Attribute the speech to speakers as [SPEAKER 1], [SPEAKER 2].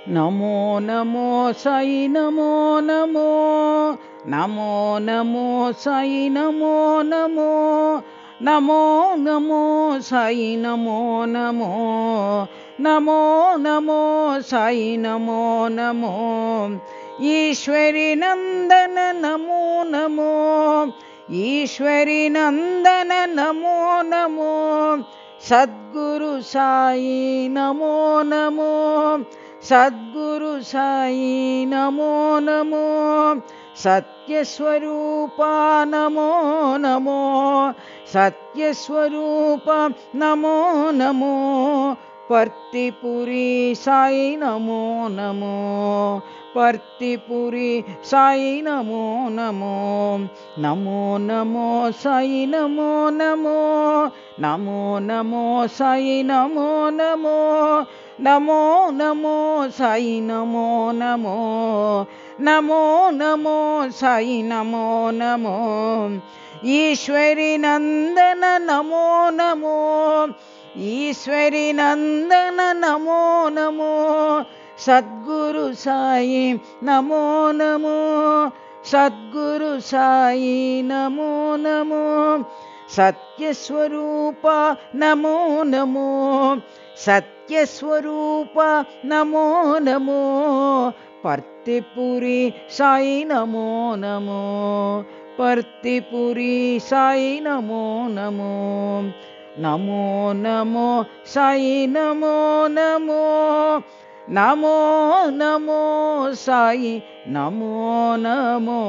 [SPEAKER 1] నమో నమో Sai నమో నమో నమో నమో Sai నమో నమో నమో నమో Sai నమో నమో నమో నమో Sai నమో నమో Eshwari నందన నమో నమో Eshwari నందన నమో నమో Sadhguru Sai నమో నమో Sadhguru Sai నమో నమో సత్యస్వరూప నమో నమో సత్యస్వరూప నమో నమో పర్తిపురి Sai నమో నమో పర్తిపురి Sai నమో నమో నమో నమో Sai నమో నమో నమో నమో Sai నమో నమో నమో నమో Sai నమో నమో నమో నమో Sai నమో నమో Eshwari నందన నమో నమో Eshwari నందన నమో నమో Sadhguru Sai నమో నమో Sadhguru Sai నమో నమో సత్యస్వరూప నమో నమో సత్యస్వరూప నమో నమో పర్తిపురి Sai నమో నమో పర్తిపురి Sai నమో నమో నమో నమో Sai నమో నమో నమో నమో Sai నమో నమో